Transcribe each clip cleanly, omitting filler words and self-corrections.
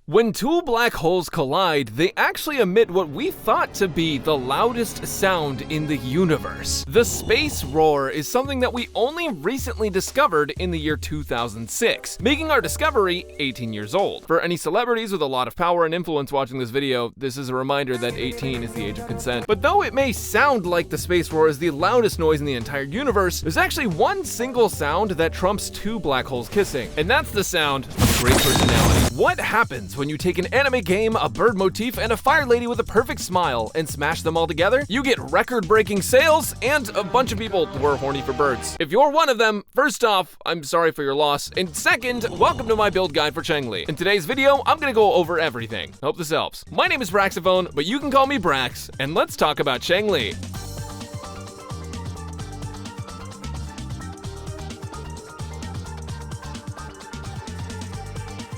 When two black holes collide, they actually emit what we thought to be the loudest sound in the universe. The space roar is something that we only recently discovered in the year 2006, making our discovery 18 years old. For any celebrities with a lot of power and influence watching this video, this is a reminder that 18 is the age of consent. But though it may sound like the space roar is the loudest noise in the entire universe, there's actually one single sound that trumps two black holes kissing, and that's the sound of great personality. What happens when you take an anime game, a bird motif, and a fire lady with a perfect smile and smash them all together? You get record-breaking sales and a bunch of people who are horny for birds. If you're one of them, first off, I'm sorry for your loss, and second, welcome to my build guide for Changli. In today's video, I'm gonna go over everything. Hope this helps. My name is Braxophone, but you can call me Brax, and let's talk about Changli.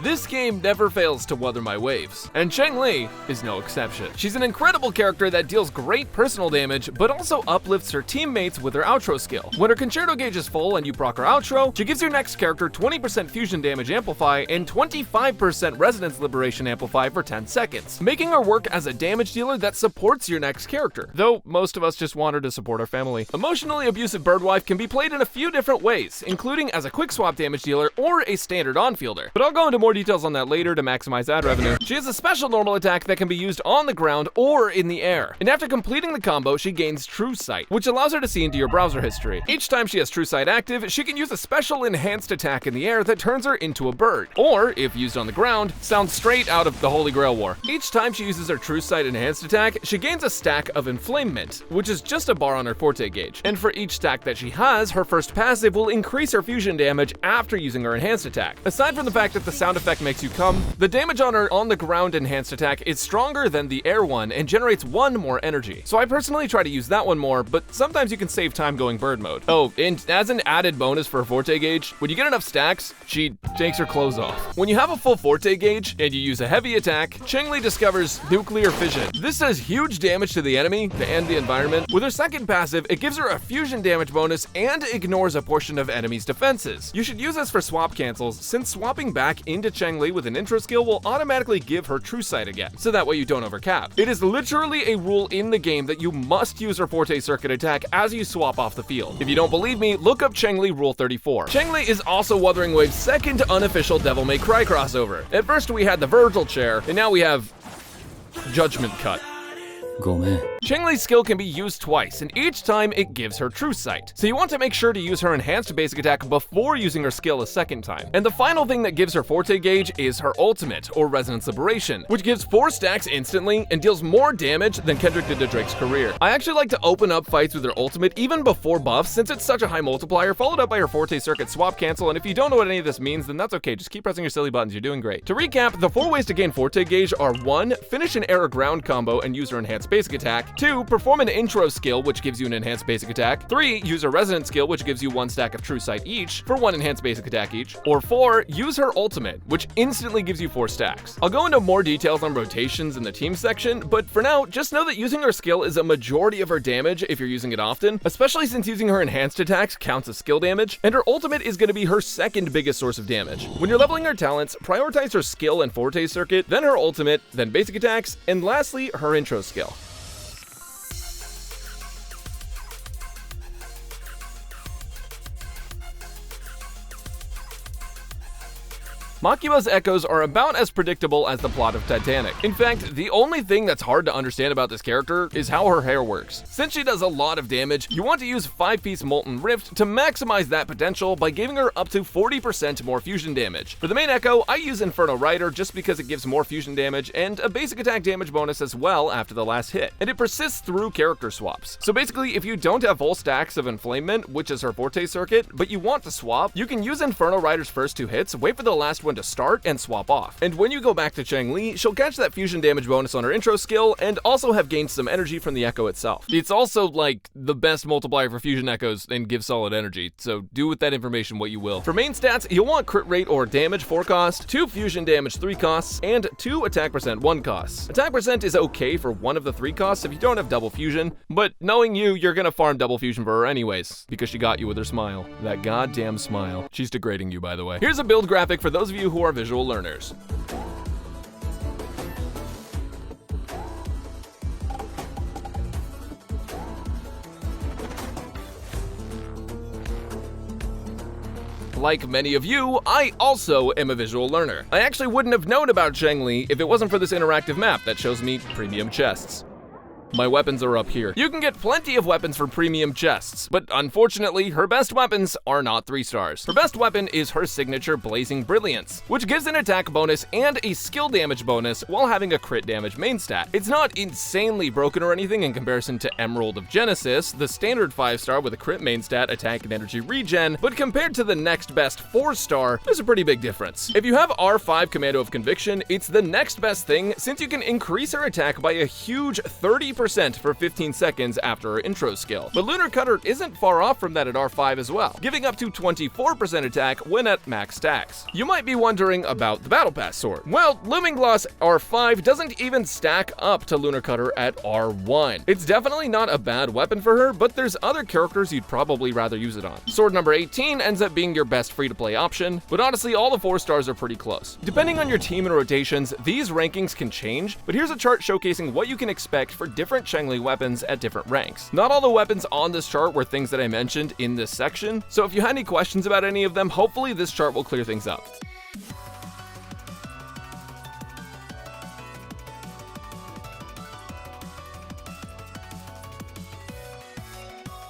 This game never fails to weather my waves, and Changli is no exception. She's an incredible character that deals great personal damage, but also uplifts her teammates with her outro skill. When her concerto gauge is full and you proc her outro, she gives your next character 20% fusion damage amplify and 25% resonance liberation amplify for 10 seconds, making her work as a damage dealer that supports your next character, though most of us just want her to support our family. Emotionally abusive Birdwife can be played in a few different ways, including as a quick swap damage dealer or a standard on-fielder, but I'll go into more details on that later to maximize ad revenue. She has a special normal attack that can be used on the ground or in the air, and after completing the combo, she gains True Sight, which allows her to see into your browser history. Each time she has True Sight active, she can use a special enhanced attack in the air that turns her into a bird, or, if used on the ground, sounds straight out of the Holy Grail War. Each time she uses her True Sight enhanced attack, she gains a stack of Inflamement, which is just a bar on her forte gauge, and for each stack that she has, her first passive will increase her fusion damage after using her enhanced attack. Aside from the fact that the sound effect makes you come, the damage on her on the ground enhanced attack is stronger than the air one and generates 1 more energy. So I personally try to use that one more, but sometimes you can save time going bird mode. Oh, and as an added bonus for forte gauge, when you get enough stacks, she takes her clothes off. When you have a full forte gauge and you use a heavy attack, Changli discovers nuclear fission. This does huge damage to the enemy and the environment. With her second passive, it gives her a fusion damage bonus and ignores a portion of enemies' defenses. You should use this for swap cancels, since swapping back into Changli with an intro skill will automatically give her True Sight again, so that way you don't overcap. It is literally a rule in the game that you must use her Forte Circuit attack as you swap off the field. If you don't believe me, look up Changli Rule 34. Changli is also Wuthering Waves' second unofficial Devil May Cry crossover. At first we had the Virgil chair, and now we have Judgment Cut. Changli's skill can be used twice, and each time it gives her True Sight. So you want to make sure to use her enhanced basic attack before using her skill a second time. And the final thing that gives her forte gauge is her ultimate, or Resonance Liberation, which gives 4 stacks instantly and deals more damage than Kendrick did to Drake's career. I actually like to open up fights with her ultimate even before buffs, since it's such a high multiplier, followed up by her Forte Circuit swap cancel, and if you don't know what any of this means, then that's okay, just keep pressing your silly buttons, you're doing great. To recap, the 4 ways to gain forte gauge are 1. Finish an air or ground combo and use her enhanced basic attack. 2. Perform an intro skill, which gives you an enhanced basic attack. 3. Use a resonance skill, which gives you 1 stack of True Sight each, for 1 enhanced basic attack each. Or 4. Use her ultimate, which instantly gives you 4 stacks. I'll go into more details on rotations in the team section, but for now, just know that using her skill is a majority of her damage if you're using it often, especially since using her enhanced attacks counts as skill damage, and her ultimate is going to be her second biggest source of damage. When you're leveling her talents, prioritize her skill and Forte Circuit, then her ultimate, then basic attacks, and lastly, her intro skill. Makiba's echoes are about as predictable as the plot of Titanic. In fact, the only thing that's hard to understand about this character is how her hair works. Since she does a lot of damage, you want to use 5-piece Molten Rift to maximize that potential by giving her up to 40% more fusion damage. For the main echo, I use Inferno Rider just because it gives more fusion damage and a basic attack damage bonus as well after the last hit, and it persists through character swaps. So basically, if you don't have full stacks of Inflamement, which is her Forte Circuit, but you want to swap, you can use Inferno Rider's first 2 hits, wait for the last one to start, and swap off. And when you go back to Changli, she'll catch that fusion damage bonus on her intro skill, and also have gained some energy from the echo itself. It's also, like, the best multiplier for fusion echoes and gives solid energy, so do with that information what you will. For main stats, you'll want crit rate or damage 4 costs, 2 fusion damage 3 costs, and 2 attack percent 1 costs. Attack percent is okay for one of the 3 costs if you don't have double fusion, but knowing you, you're gonna farm double fusion for her anyways, because she got you with her smile. That goddamn smile. She's degrading you, by the way. Here's a build graphic for those of you who are visual learners. like many of you, I also am a visual learner. I actually wouldn't have known about Changli if it wasn't for this interactive map that shows me premium chests. My weapons are up here. You can get plenty of weapons for premium chests, but unfortunately, her best weapons are not 3 stars. Her best weapon is her signature Blazing Brilliance, which gives an attack bonus and a skill damage bonus while having a crit damage main stat. It's not insanely broken or anything in comparison to Emerald of Genesis, the standard 5-star with a crit main stat, attack and energy regen, but compared to the next best 4-star, there's a pretty big difference. If you have R5 Commando of Conviction, it's the next best thing since you can increase her attack by a huge 30% for 15 seconds after her intro skill. But Lunar Cutter isn't far off from that at R5 as well, giving up to 24% attack when at max stacks. You might be wondering about the Battle Pass sword. Well, Looming Gloss R5 doesn't even stack up to Lunar Cutter at R1. It's definitely not a bad weapon for her, but there's other characters you'd probably rather use it on. Sword number 18 ends up being your best free-to-play option, but honestly, all the 4 stars are pretty close. Depending on your team and rotations, these rankings can change, but here's a chart showcasing what you can expect for different Changli weapons at different ranks. Not all the weapons on this chart were things that I mentioned in this section, so if you had any questions about any of them, hopefully this chart will clear things up.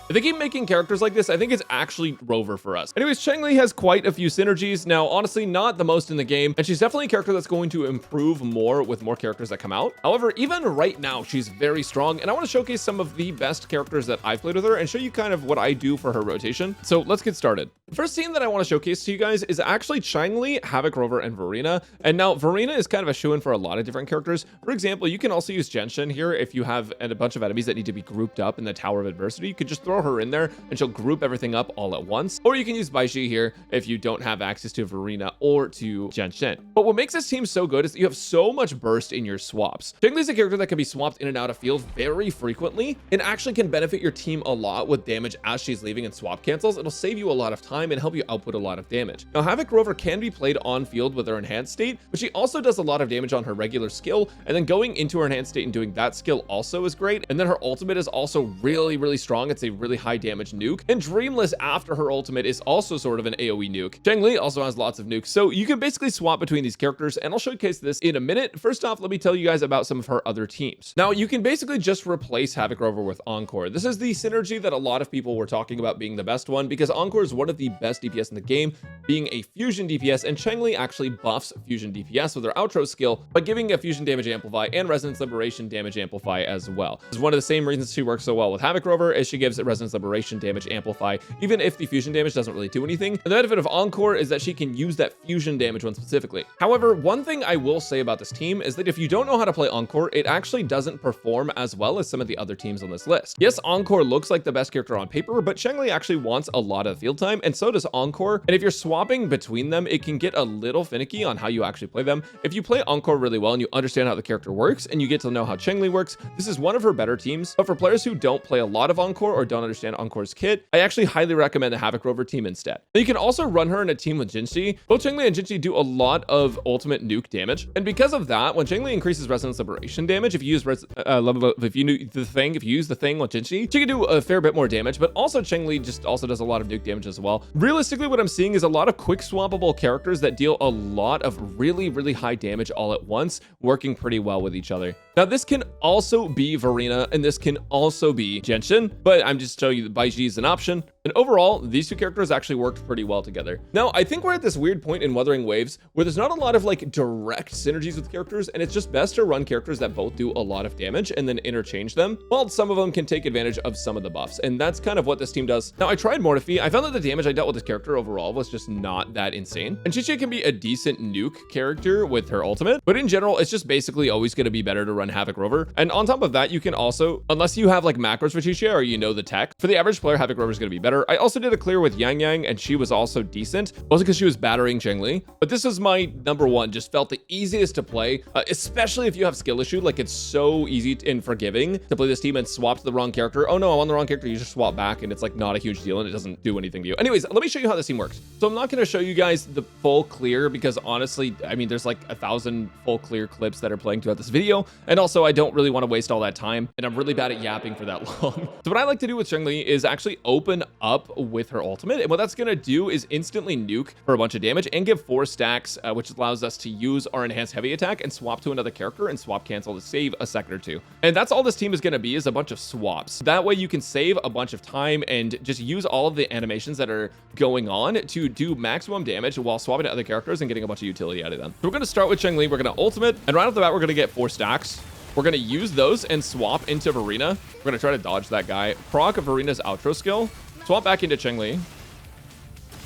If they keep making characters like this, I think it's actually Rover for us. Anyways, Changli has quite a few synergies. Now, honestly, not the most in the game, and she's definitely a character that's going to improve more with more characters that come out. However, even right now, she's very strong, and I want to showcase some of the best characters that I've played with her and show you kind of what I do for her rotation. So let's get started. The first team that I want to showcase to you guys is actually Changli, Havoc, Rover, and Verena. And now, Verena is kind of a shoo-in for a lot of different characters. For example, you can also use Genshin here if you have a bunch of enemies that need to be grouped up in the Tower of Adversity. You could just throw her in there and she'll group everything up all at once. Or you can use Baishi here if you don't have access to Verena or to Genshin. But what makes this team so good is that you have so much burst in your swaps. Changli is a character that can be swapped in and out of field very frequently and actually can benefit your team a lot with damage as she's leaving and swap cancels. It'll save you a lot of time and help you output a lot of damage. Now, Havoc Rover can be played on field with her enhanced state, but she also does a lot of damage on her regular skill, and then going into her enhanced state and doing that skill also is great. And then her ultimate is also really, really strong. It's a really high damage nuke, and Dreamless after her ultimate is also sort of an AoE nuke. Changli also has lots of nukes, so you can basically swap between these characters, and I'll showcase this in a minute. First off, let me tell you guys about some of her other teams. Now, you can basically just replace Havoc Rover with Encore. This is the synergy that a lot of people were talking about being the best one, because Encore is one of the best DPS in the game, being a fusion DPS, and Changli actually buffs fusion DPS with her outro skill by giving a fusion damage amplify and resonance liberation damage amplify as well. This is one of the same reasons she works so well with Havoc Rover, is she gives resonance liberation damage amplify even if the fusion damage doesn't really do anything. And the benefit of Encore is that she can use that fusion damage one specifically. However, one thing I will say about this team is that if you don't know how to play Encore, it actually doesn't perform as well as some of the other teams on this list. Yes, Encore looks like the best character on paper, but Changli actually wants a lot of field time, and so does Encore. And if you're swapping between them, it can get a little finicky on how you actually play them. If you play Encore really well and you understand how the character works and you get to know how Changli works, this is one of her better teams. But for players who don't play a lot of Encore or don't understand Encore's kit, I actually highly recommend the Havoc Rover team instead. Now, you can also run her in a team with Jinxi. Both Changli and Jinxi do a lot of ultimate nuke damage, and because of that, when Changli increases resonance liberation damage, if you use if you use the thing with Jinxi, she can do a fair bit more damage. But also Changli just also does a lot of nuke damage as well. Realistically, what I'm seeing is a lot of quick swappable characters that deal a lot of really, really high damage all at once, working pretty well with each other. Now, this can also be Verena, and this can also be Genshin, but I'm just showing you that Baishi is an option. And overall, these two characters actually worked pretty well together. Now, I think we're at this weird point in Wuthering Waves where there's not a lot of like direct synergies with characters, and it's just best to run characters that both do a lot of damage and then interchange them, while some of them can take advantage of some of the buffs. And that's kind of what this team does. Now, I tried Mortifi. I found that the damage I dealt with this character overall was just not that insane. And Chichi can be a decent nuke character with her ultimate, but in general, it's just basically always going to be better to run Havoc Rover. And on top of that, you can also, unless you have like macros for Chichi or you know the tech, for the average player, Havoc Rover is going to be better. I also did a clear with Yang Yang, and she was also decent, mostly because she was battering Changli. But this was my number one, just felt the easiest to play, especially if you have skill issue. Like, it's so easy and forgiving to play this team and swap to the wrong character. Oh no, I'm on the wrong character. You just swap back, and it's like not a huge deal, and it doesn't do anything to you. Anyways, let me show you how this team works. So I'm not going to show you guys the full clear because honestly, I mean, there's like 1,000 full clear clips that are playing throughout this video, and also I don't really want to waste all that time, and I'm really bad at yapping for that long. So what I like to do with Changli is actually open up with her ultimate. And what that's going to do is instantly nuke for a bunch of damage and give 4 stacks, which allows us to use our enhanced heavy attack and swap to another character and swap cancel to save a second or two. And that's all this team is going to be, is a bunch of swaps. That way you can save a bunch of time and just use all of the animations that are going on to do maximum damage while swapping to other characters and getting a bunch of utility out of them. So we're going to start with Changli. We're going to ultimate, and right off the bat, we're going to get 4 stacks. We're going to use those and swap into Verena. We're going to try to dodge that guy. Proc Verena's outro skill. Swap back into Changli.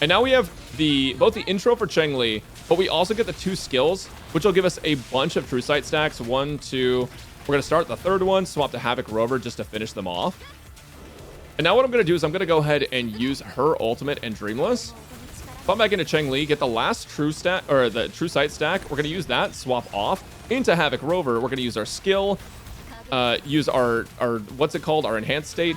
And now we have both the intro for Changli, but we also get the 2 skills, which will give us a bunch of True Sight stacks. 1, 2. We're going to start the third one, swap to Havoc Rover just to finish them off. And now what I'm going to do is I'm going to go ahead and use her ultimate and Dreamless. Pop back into Changli, get the last True Sight stack. We're going to use that, swap off into Havoc Rover. We're going to use our skill, use our what's it called, our enhanced state,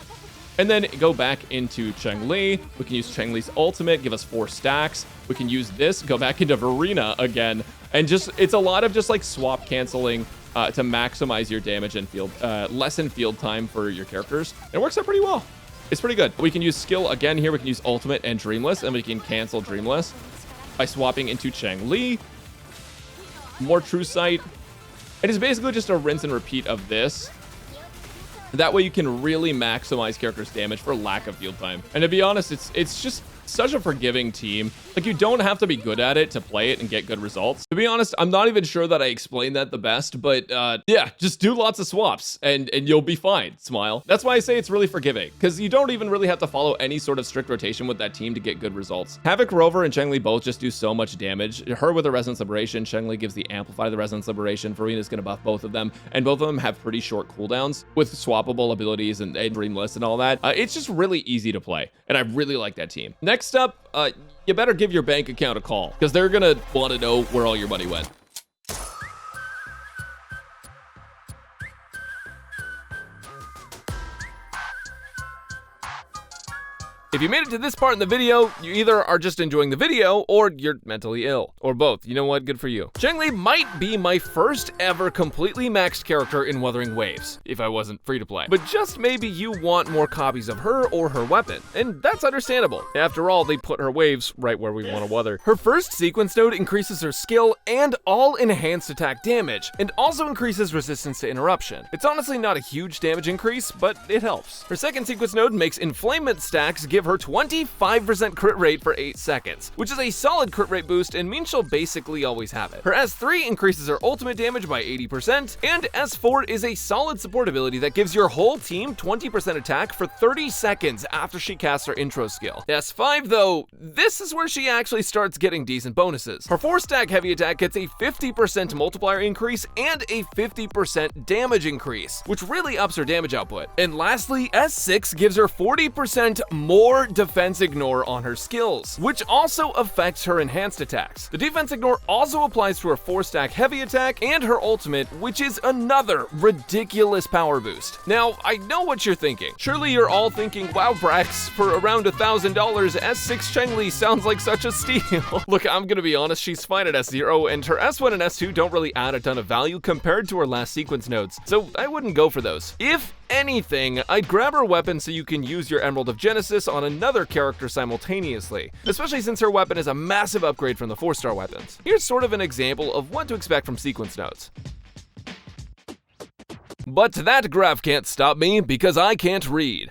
and then go back into Changli. We can use Changli's ultimate, give us 4 stacks. We can use this, go back into Verena again, and just it's a lot of just like swap canceling to maximize your damage and field, lessen field time for your characters. It works out pretty well. It's pretty good. We can use skill again here. We can use ultimate and Dreamless, and we can cancel Dreamless by swapping into Changli. More True Sight. It is basically just a rinse and repeat of this. That way you can really maximize characters' damage for lack of field time. And to be honest, it's just such a forgiving team. Like, you don't have to be good at it to play it and get good results. To be honest, I'm not even sure that I explained that the best, but yeah, just do lots of swaps and you'll be fine. Smile. That's why I say it's really forgiving, because you don't even really have to follow any sort of strict rotation with that team to get good results. Havoc Rover and Changli both just do so much damage. Her with the Resonance Liberation, Changli gives the Amplify the Resonance Liberation. Verena's gonna buff both of them, and both of them have pretty short cooldowns with swappable abilities and Dreamless and all that. It's just really easy to play, and I really like that team. Next up, you better give your bank account a call, because they're gonna want to know where all your money went. If you made it to this part in the video, you either are just enjoying the video or you're mentally ill, or both. You know what? Good for you. Changli might be my first ever completely maxed character in Wuthering Waves, if I wasn't free to play. But just maybe you want more copies of her or her weapon, and that's understandable. After all, they put her waves right where we want to Wuther. Her first sequence node increases her skill and all enhanced attack damage, and also increases resistance to interruption. It's honestly not a huge damage increase, but it helps. Her second sequence node makes inflamement stacks give her 25% crit rate for 8 seconds, which is a solid crit rate boost and means she'll basically always have it. Her S3 increases her ultimate damage by 80%, and S4 is a solid support ability that gives your whole team 20% attack for 30 seconds after she casts her intro skill. S5 though, this is where she actually starts getting decent bonuses. Her 4-stack heavy attack gets a 50% multiplier increase and a 50% damage increase, which really ups her damage output. And lastly, S6 gives her 40% more defense ignore on her skills, which also affects her enhanced attacks. The defense ignore also applies to her 4-stack heavy attack and her ultimate, which is another ridiculous power boost. Now, I know what you're thinking. Surely you're all thinking, wow, Brax, for around $1,000, S6 Changli sounds like such a steal. Look, I'm gonna be honest, she's fine at S0, and her S1 and S2 don't really add a ton of value compared to her last sequence nodes, so I wouldn't go for those. If anything, I'd grab her weapon so you can use your Emerald of Genesis on another character simultaneously, especially since her weapon is a massive upgrade from the 4-star weapons. Here's sort of an example of what to expect from sequence nodes. But that graph can't stop me because I can't read.